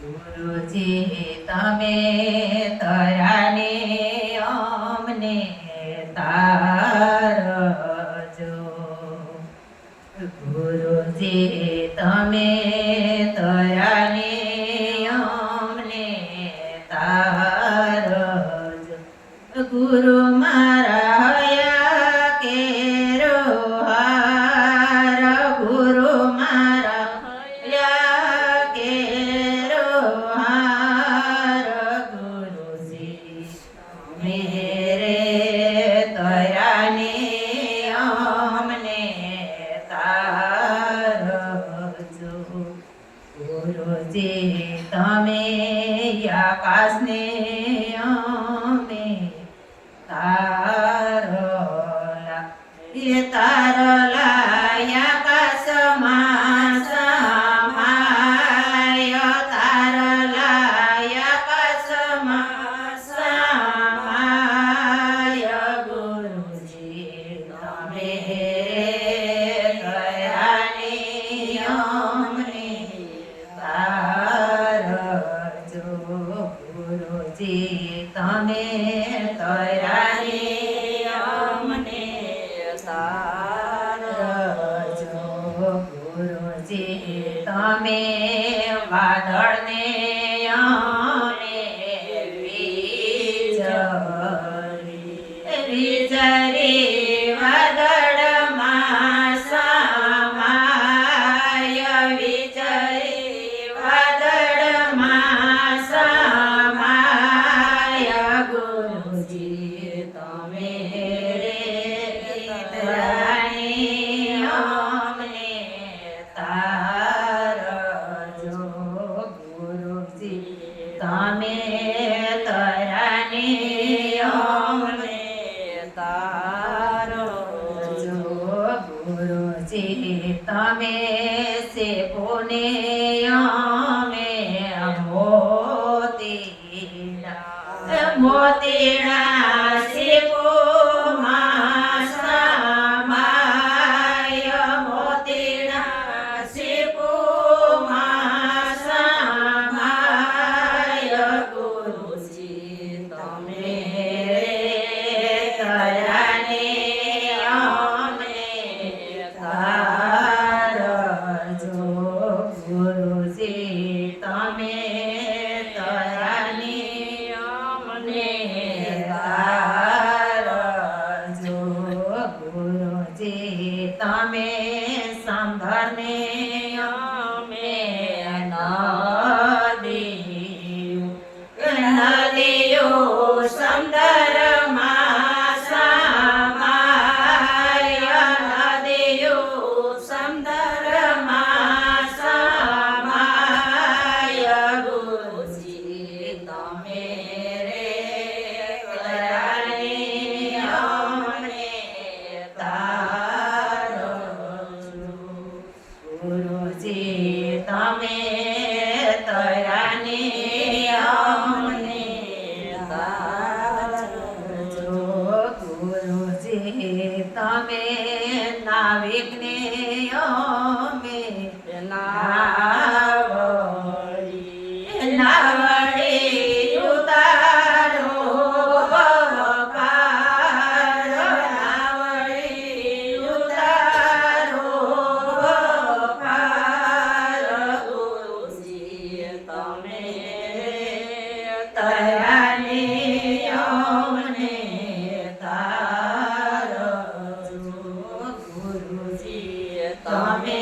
ગુરુજી તમે તરાને અમને તારજો. ગુરુજી તમે તરાને અમને તારજો. ગુરુ મારા હયા કેરો હાર. ગુરુ મારા હયા કેરો હાર. ગુરુજી મેરે તરાને અમને તારજો. ગુરુજી તમે આકાશને અમે તારલા એ તારલા આકાશમાં સમાય. તારલા આકાશમાં સમાય. ગુરુજી તમે દયાને અમને તારજો. ગુરુજી તમે તરાને અમને તારજો. ગુરુજી તમે વાદળને અમે વીજળી વાદળમાં સમાય. વીજળી વાદળમાં સમાય. ગુરુજી તમે તરાને અમને તારજો. ગુરુજી તમે તરાને અમને તારજો. ગુરુજી તમે સેપોને અમે મોતીડા સેપોમાં સમાય. મોતીડા સેપોમાં સમાય. ગુરુજી તમે તરાને અમને તારજો. ગુરુજી તમે તરાને અમને તારજો. ગુરુજી તમે સમધરને અમે નદીઓ સમુદ્રમાં સમાય. નદીઓ સમુદ્રમાં સમાય. ગુરુજી તમે તરાને અમને તારજો. ગુરુજી તમે તરાને અમને તારજો. ગુરુજી તમે નાવિકને અમે નાવડી ઉતારો પાર. નાવડી ઉતારો પાર. ગુરુજી તમે તરાને અમને તારજો. ગુરુજી તમે